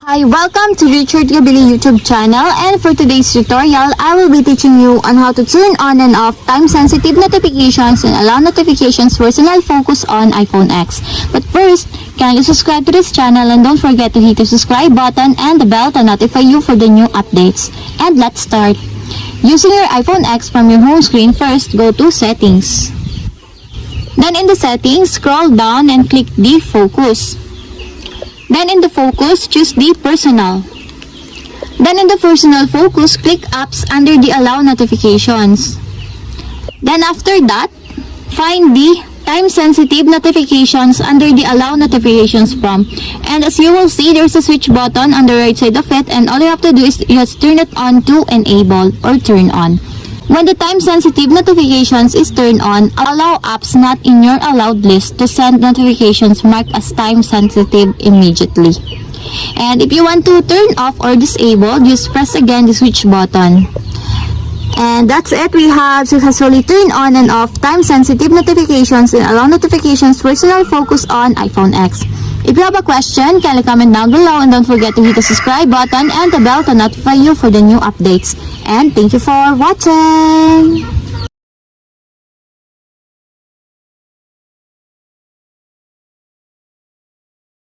Hi, welcome to Richard Cabile YouTube channel, and for today's tutorial, I will be teaching you on how to turn on and off time-sensitive notifications and allow notifications personal focus on iPhone X. But first, kindly subscribe to this channel and don't forget to hit the subscribe button and the bell to notify you for the new updates. And let's start. Using your iPhone X from your home screen, first go to Settings. Then in the Settings, scroll down and click the Focus. Then in the focus, choose the personal. Then in the personal focus, click apps under the allow notifications. Then after that, find the time-sensitive notifications under the allow notifications prompt. And as you will see, there's a switch button on the right side of it, and all you have to do is just turn it on to enable or turn on. When the time-sensitive notifications is turned on, allow apps not in your allowed list to send notifications marked as time-sensitive immediately. And if you want to turn off or disable, just press again the switch button. And that's it. We have successfully turned on and off time-sensitive notifications and allow notifications personal focus on iPhone X. If you have a question, kindly comment down below and don't forget to hit the subscribe button and the bell to notify you for the new updates. And thank you for watching!